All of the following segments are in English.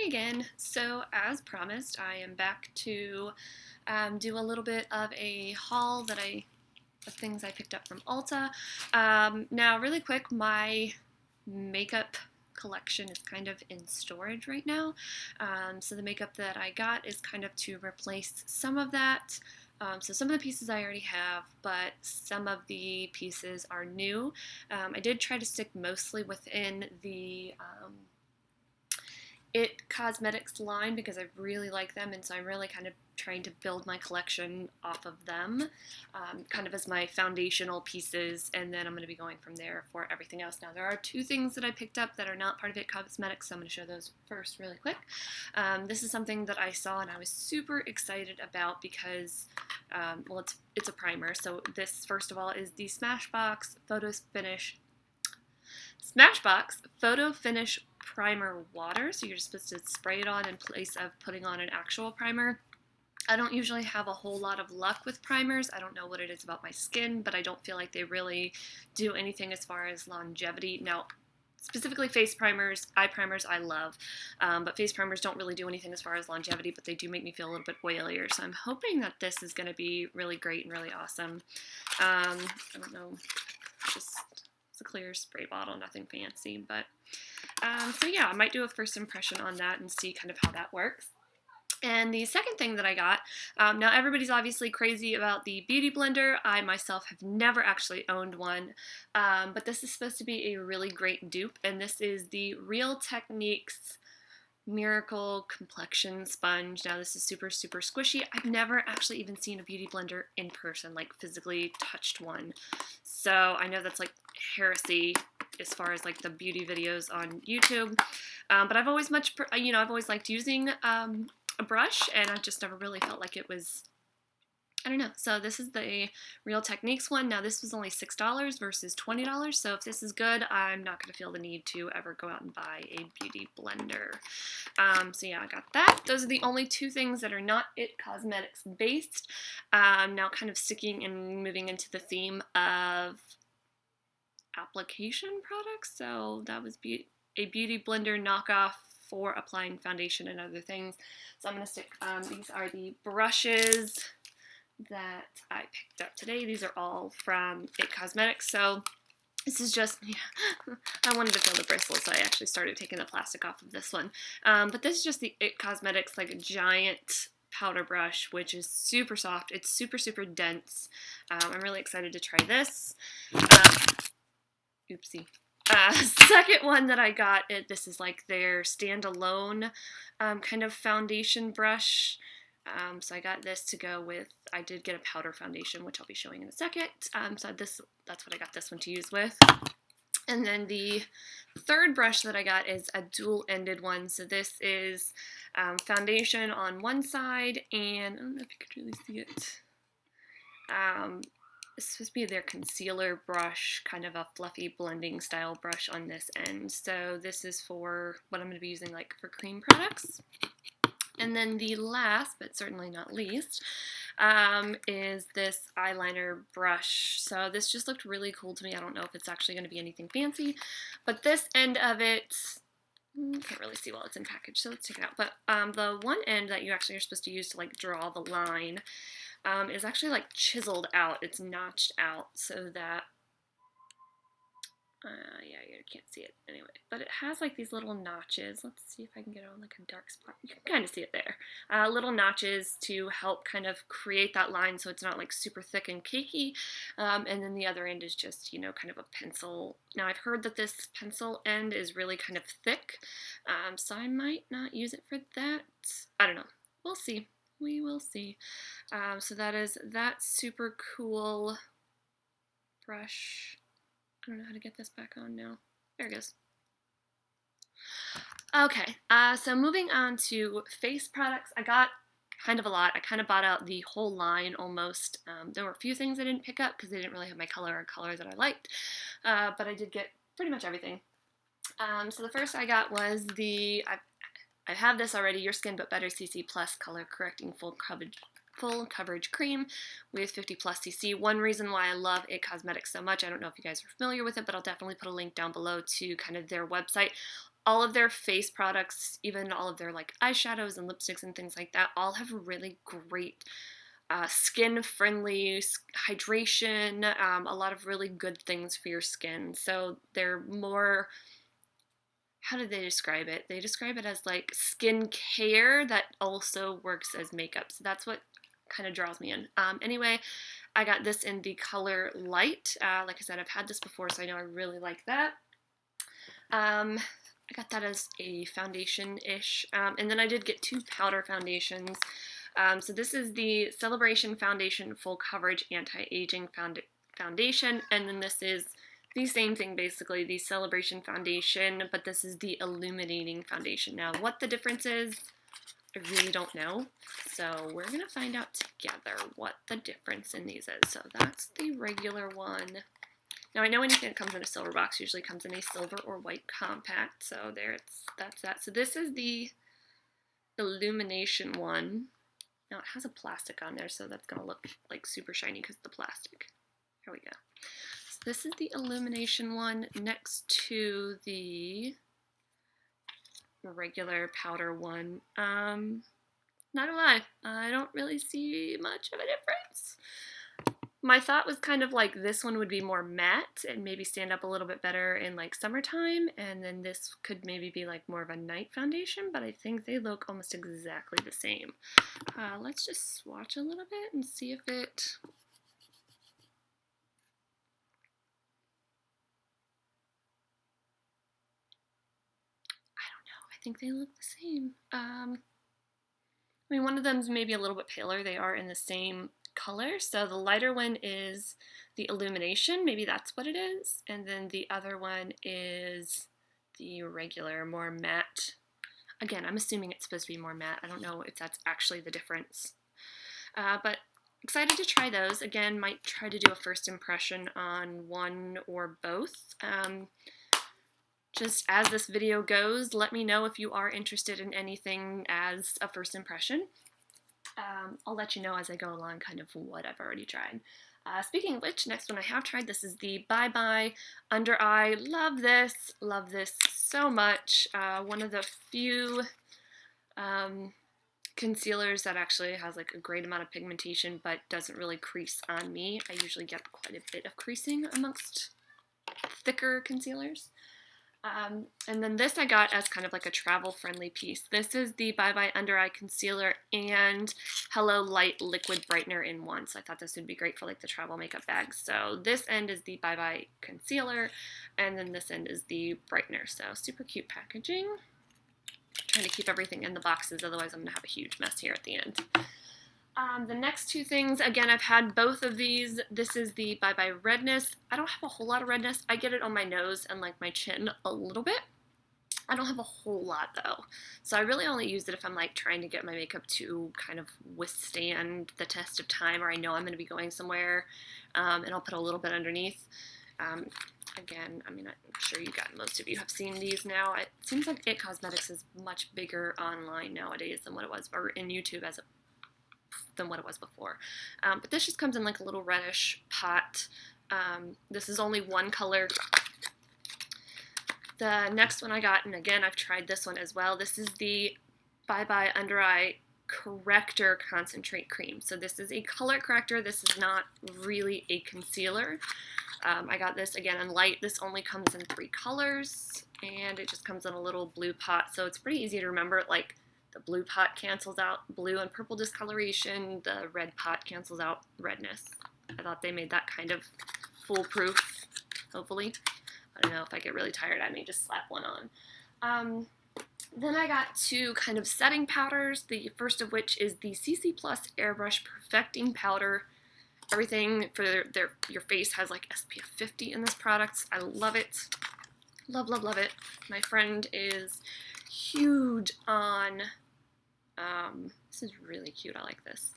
Hi again. So as promised, I am back to do a little bit of a haul of things I picked up from Ulta. Now, really quick, my makeup collection is kind of in storage right now. So the makeup that I got is kind of to replace some of that. So some of the pieces I already have, but some of the pieces are new. I did try to stick mostly within the It Cosmetics line because I really like them, and so I'm really kind of trying to build my collection off of them, kind of as my foundational pieces, and then I'm going to be going from there for everything else. Now, there are two things that I picked up that are not part of It Cosmetics, so I'm going to show those first really quick. This is something that I saw and I was super excited about because, well, it's a primer. So this, first of all, is the Smashbox Photo Finish Primer Water. So you're supposed to spray it on in place of putting on an actual primer. I don't usually have a whole lot of luck with primers. I don't know what it is about my skin, but I don't feel like they really do anything as far as longevity. Now, specifically face primers, eye primers I love, but face primers don't really do anything as far as longevity, but they do make me feel a little bit oilier. So I'm hoping that this is going to be really great and really awesome. I don't know, just it's a clear spray bottle, nothing fancy, but so yeah, I might do a first impression on that and see kind of how that works. And the second thing that I got, now everybody's obviously crazy about the Beauty Blender. I myself have never actually owned one, but this is supposed to be a really great dupe, and this is the Real Techniques Miracle Complexion Sponge. Now this is super, super squishy. I've never actually even seen a Beauty Blender in person, like physically touched one. So I know that's like heresy as far as like the beauty videos on YouTube. But I've always I've always liked using a brush, and I just never really felt like it was, I don't know. So this is the Real Techniques one. Now this was only $6 versus $20. So if this is good, I'm not going to feel the need to ever go out and buy a beauty blender. So yeah, I got that. Those are the only two things that are not It Cosmetics based. Now kind of sticking and moving into the theme of application products. So that was a beauty blender knockoff for applying foundation and other things. So I'm going to stick, these are the brushes that I picked up today. These are all from It Cosmetics. So this is just, yeah, I wanted to feel the bristles, so I actually started taking the plastic off of this one. But this is just the It Cosmetics, like a giant powder brush, which is super soft. It's super, super dense. I'm really excited to try this. Oopsie. Second one that I got, this is like their standalone kind of foundation brush. So I got this to go with, I did get a powder foundation, which I'll be showing in a second. So that's what I got this one to use with. And then the third brush that I got is a dual-ended one. So this is foundation on one side, and I don't know if you could really see it. It's supposed to be their concealer brush, kind of a fluffy blending style brush on this end. So this is for what I'm going to be using like for cream products. And then the last, but certainly not least, is this eyeliner brush. So this just looked really cool to me. I don't know if it's actually going to be anything fancy, but this end of it, can't really see while it's in package, so let's take it out. But the one end that you actually are supposed to use to like draw the line is actually like chiseled out. It's notched out so that, yeah, you can't see it anyway, but it has like these little notches. Let's see if I can get it on like a dark spot. You can kind of see it there. Little notches to help kind of create that line so it's not like super thick and cakey. And then the other end is just, you know, kind of a pencil. Now I've heard that this pencil end is really kind of thick, so I might not use it for that. I don't know. We'll see. We will see. So that is that super cool brush. I don't know how to get this back on now. There it goes. Okay, so moving on to face products. I got kind of a lot. I kind of bought out the whole line almost. There were a few things I didn't pick up because they didn't really have my color or color that I liked, but I did get pretty much everything. So the first I got was I have this already, Your Skin But Better CC Plus Color Correcting Full Coverage Cream with 50 plus CC. One reason why I love It Cosmetics so much, I don't know if you guys are familiar with it, but I'll definitely put a link down below to kind of their website. all of their face products, even all of their like eyeshadows and lipsticks and things like that, all have really great skin friendly hydration, a lot of really good things for your skin. So they're more, how did they describe it? They describe it as like skin care that also works as makeup. So that's what kind of draws me in. Anyway, I got this in the color Light. Like I said, I've had this before, so I know I really like that. I got that as a foundation-ish. And then I did get 2 powder foundations. So this is the Celebration Foundation Full Coverage Anti-Aging Foundation. And then this is the same thing, basically, the Celebration Foundation, but this is the Illuminating Foundation. Now, what the difference is, I really don't know. So we're going to find out together what the difference in these is. So that's the regular one. Now, I know anything that comes in a silver box usually comes in a silver or white compact. So that's that. So this is the Illumination one. Now, it has a plastic on there, so that's going to look like super shiny because of the plastic. Here we go. So this is the Illumination one next to the regular powder one. Not gonna lie, I don't really see much of a difference. My thought was kind of like this one would be more matte and maybe stand up a little bit better in like summertime, and then this could maybe be like more of a night foundation, but I think they look almost exactly the same. Let's just swatch a little bit and see if it... I don't know, I think they look the same. I mean, one of them's maybe a little bit paler. They are in the same color. So the lighter one is the Illumination, maybe that's what it is. And then the other one is the regular, more matte. Again, I'm assuming it's supposed to be more matte. I don't know if that's actually the difference. But excited to try those. Again, might try to do a first impression on one or both. Just as this video goes, let me know if you are interested in anything as a first impression. I'll let you know as I go along kind of what I've already tried. Speaking of which, next one I have tried, this is the Bye Bye Under Eye. Love this so much. One of the few concealers that actually has like a great amount of pigmentation but doesn't really crease on me. I usually get quite a bit of creasing amongst thicker concealers. And then this I got as kind of like a travel-friendly piece. This is the Bye Bye Under Eye Concealer and Hello Light Liquid Brightener in one. So I thought this would be great for like the travel makeup bags. So this end is the Bye Bye Concealer, and then this end is the brightener. So super cute packaging. Trying to keep everything in the boxes, otherwise I'm going to have a huge mess here at the end. The next 2 things, again, I've had both of these. This is the Bye Bye Redness. I don't have a whole lot of redness. I get it on my nose and like my chin a little bit. I don't have a whole lot though. So I really only use it if I'm like trying to get my makeup to kind of withstand the test of time, or I know I'm going to be going somewhere, and I'll put a little bit underneath. Again, I mean, I'm sure most of you have seen these now. It seems like It Cosmetics is much bigger online nowadays than what it was, or in YouTube than what it was before. But this just comes in like a little reddish pot. This is only one color. The next one I got, and again, I've tried this one as well. This is the Bye Bye Under Eye Corrector Concentrate Cream. So this is a color corrector. This is not really a concealer. I got this again in light. This only comes in 3 colors, and it just comes in a little blue pot. So it's pretty easy to remember. Like, the blue pot cancels out blue and purple discoloration. The red pot cancels out redness. I thought they made that kind of foolproof, hopefully. I don't know, if I get really tired, I may just slap one on. Then I got 2 kind of setting powders. The first of which is the CC Plus Airbrush Perfecting Powder. Everything for your face has like SPF 50 in this product. I love it. Love, love, love it. My friend is huge on... this is really cute. I like this.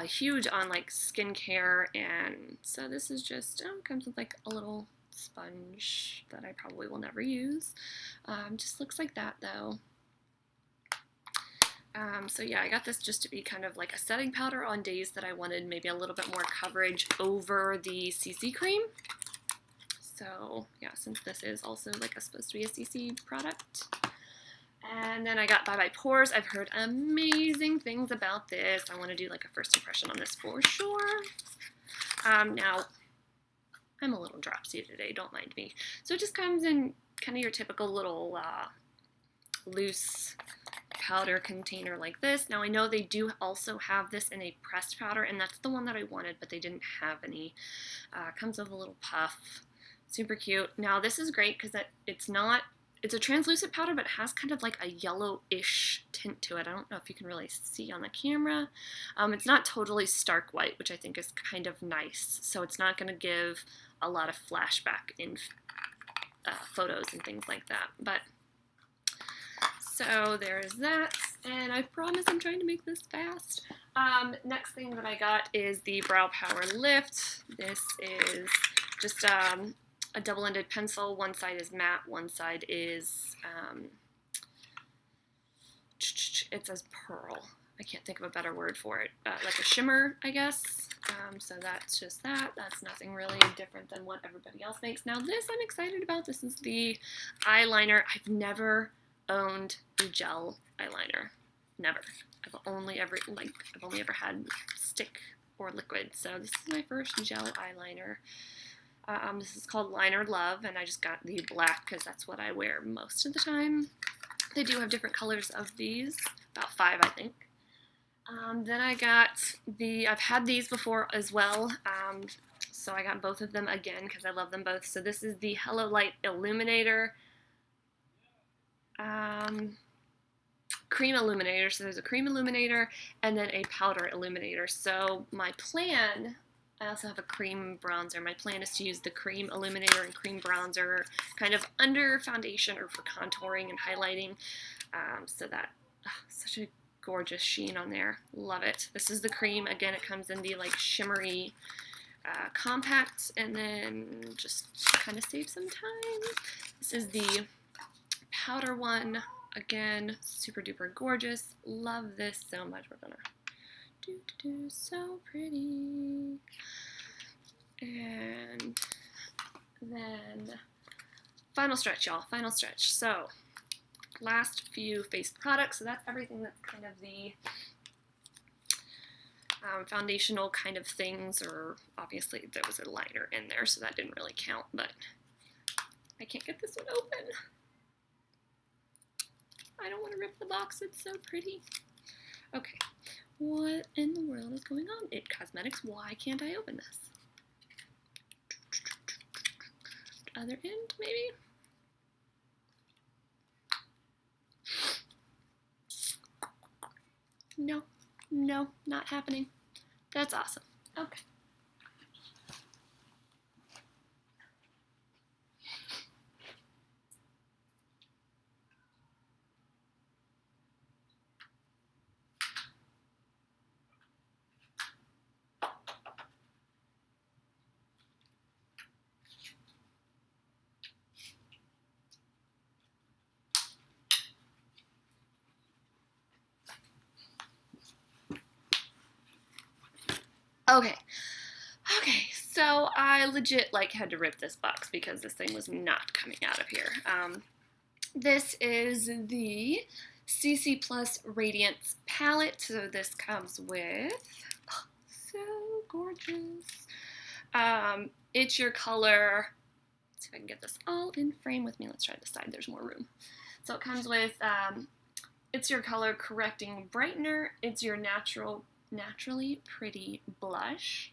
Huge on like skincare, and so this is just comes with like a little sponge that I probably will never use. Just looks like that though. So yeah, I got this just to be kind of like a setting powder on days that I wanted maybe a little bit more coverage over the CC cream. So yeah, since this is also like supposed to be a CC product. And then I got Bye Bye Pores. I've heard amazing things about this. I want to do like a first impression on this for sure. Now, I'm a little dropsy today, don't mind me. So it just comes in kind of your typical little loose powder container like this. Now I know they do also have this in a pressed powder, and that's the one that I wanted, but they didn't have any. Comes with a little puff. Super cute. Now this is great because it's a translucent powder, but it has kind of like a yellowish tint to it. I don't know if you can really see on the camera. It's not totally stark white, which I think is kind of nice. So it's not going to give a lot of flashback in photos and things like that. But so there's that, and I promise I'm trying to make this fast. Next thing that I got is the Brow Power Lift. This is just a double-ended pencil. One side is matte, one side is, it says pearl. I can't think of a better word for it. Like a shimmer, I guess. So that's just that. That's nothing really different than what everybody else makes. Now this I'm excited about. This is the eyeliner. I've never owned a gel eyeliner. Never. I've only ever had stick or liquid. So this is my first gel eyeliner. This is called Liner Love, and I just got the black because that's what I wear most of the time. They do have different colors of these, about 5 I think. Then I got I've had these before as well, so I got both of them again because I love them both. So this is the Hello Light Illuminator. Cream illuminator. So there's a cream illuminator and then a powder illuminator. So my plan, I also have a cream bronzer. My plan is to use the cream illuminator and cream bronzer kind of under foundation or for contouring and highlighting. So that, such a gorgeous sheen on there. Love it. This is the cream. Again, it comes in the like shimmery compact, and then just kind of save some time. This is the powder one. Again, super duper gorgeous. Love this so much. We're gonna do so pretty. And then final stretch, y'all. Final stretch. So last few face products. So that's everything that's kind of the foundational kind of things, or obviously there was a liner in there, so that didn't really count, but I can't get this one open. I don't want to rip the box, it's so pretty. Okay, what in the world is going on? It Cosmetics, why can't I open this? Other end, maybe? No, no, not happening. That's awesome. Okay. Okay, so I legit had to rip this box because this thing was not coming out of here. This is the CC Plus Radiance palette. So this comes with, oh, so gorgeous. It's your color, let's see if I can get this all in frame with me. Let's try this side, there's more room. So it comes with, it's your color correcting brightener. It's your naturally pretty blush.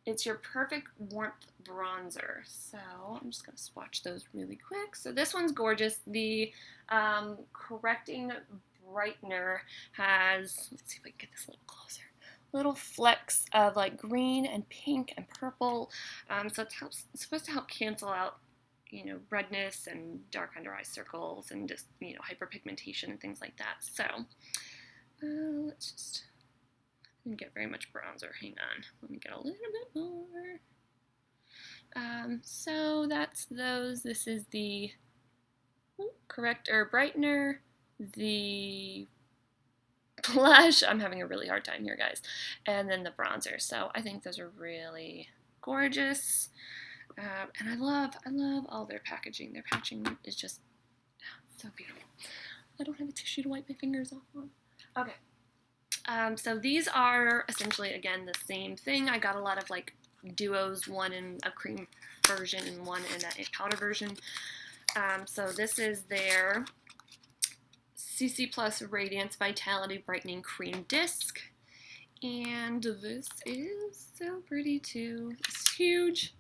It's your perfect warmth bronzer. So I'm just going to swatch those really quick. So this one's gorgeous. The correcting brightener has, let's see if I can get this a little closer, little flecks of like green and pink and purple. So it's supposed to help cancel out, you know, redness and dark under eye circles and just, you know, hyperpigmentation and things like that. So let's just, I didn't get very much bronzer. Hang on. Let me get a little bit more. So that's those. This is the corrector brightener, the blush. I'm having a really hard time here, guys. And then the bronzer. So I think those are really gorgeous. And I love all their packaging. Their packaging is just so beautiful. I don't have a tissue to wipe my fingers off on. Okay. So these are essentially, again, the same thing. I got a lot of like duos, one in a cream version and one in a powder version. So this is their CC Plus Radiance Vitality Brightening Cream Disc. And this is so pretty too. It's huge.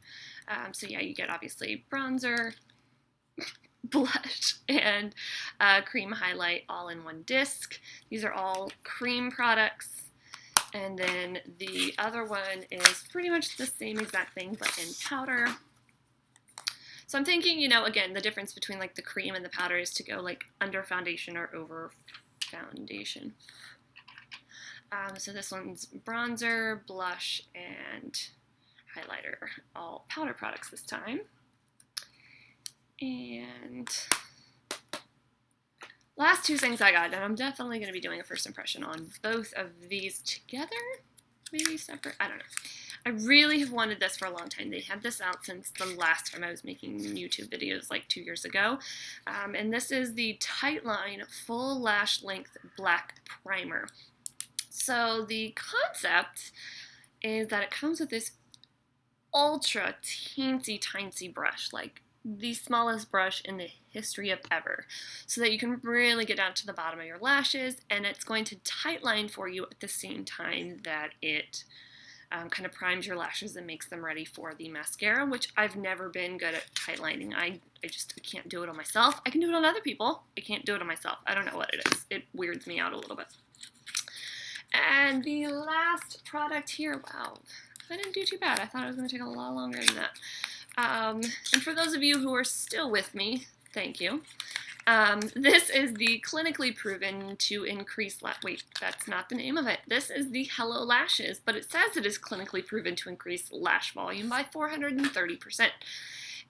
So yeah, you get obviously bronzer, blush, and cream highlight all in one disc. These are all cream products. And then the other one is pretty much the same exact thing, but in powder. So I'm thinking, you know, again, the difference between like the cream and the powder is to go like under foundation or over foundation. So this one's bronzer, blush, and highlighter, all powder products this time. And last two things I got, and I'm definitely going to be doing a first impression on both of these together, maybe separate, I don't know. I really have wanted this for a long time. They had this out since the last time I was making YouTube videos, like 2 years ago. And this is the Tightline Full Lash Length Black Primer. So the concept is that it comes with this ultra teensy tiny brush, like the smallest brush in the history of ever, so that you can really get down to the bottom of your lashes, and it's going to tightline for you at the same time that it kind of primes your lashes and makes them ready for the mascara, which I've never been good at tightlining. I can't do it on myself. I can do it on other people. I can't do it on myself. I don't know what it is. It weirds me out a little bit. And the last product here, wow, I didn't do too bad. I thought it was going to take a lot longer than that. And for those of you who are still with me, thank you. This is the clinically proven to increase, wait, that's not the name of it. This is the Hello Lashes, but it says it is clinically proven to increase lash volume by 430%.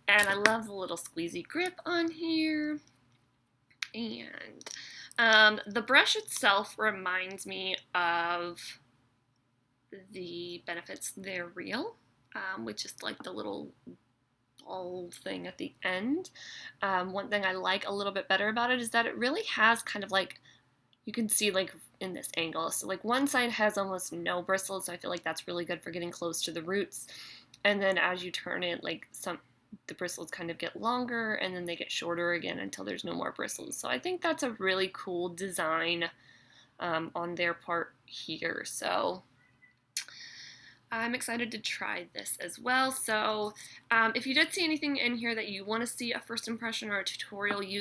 And I love the little squeezy grip on here. And the brush itself reminds me of the Benefits They're Real, with just like the little ball thing at the end. One thing I like a little bit better about it is that it really has kind of like, you can see like in this angle, so like one side has almost no bristles, so I feel like that's really good for getting close to the roots. And then as you turn it, like the bristles kind of get longer and then they get shorter again until there's no more bristles. So I think that's a really cool design on their part here. So I'm excited to try this as well. So if you did see anything in here that you want to see a first impression or a tutorial using,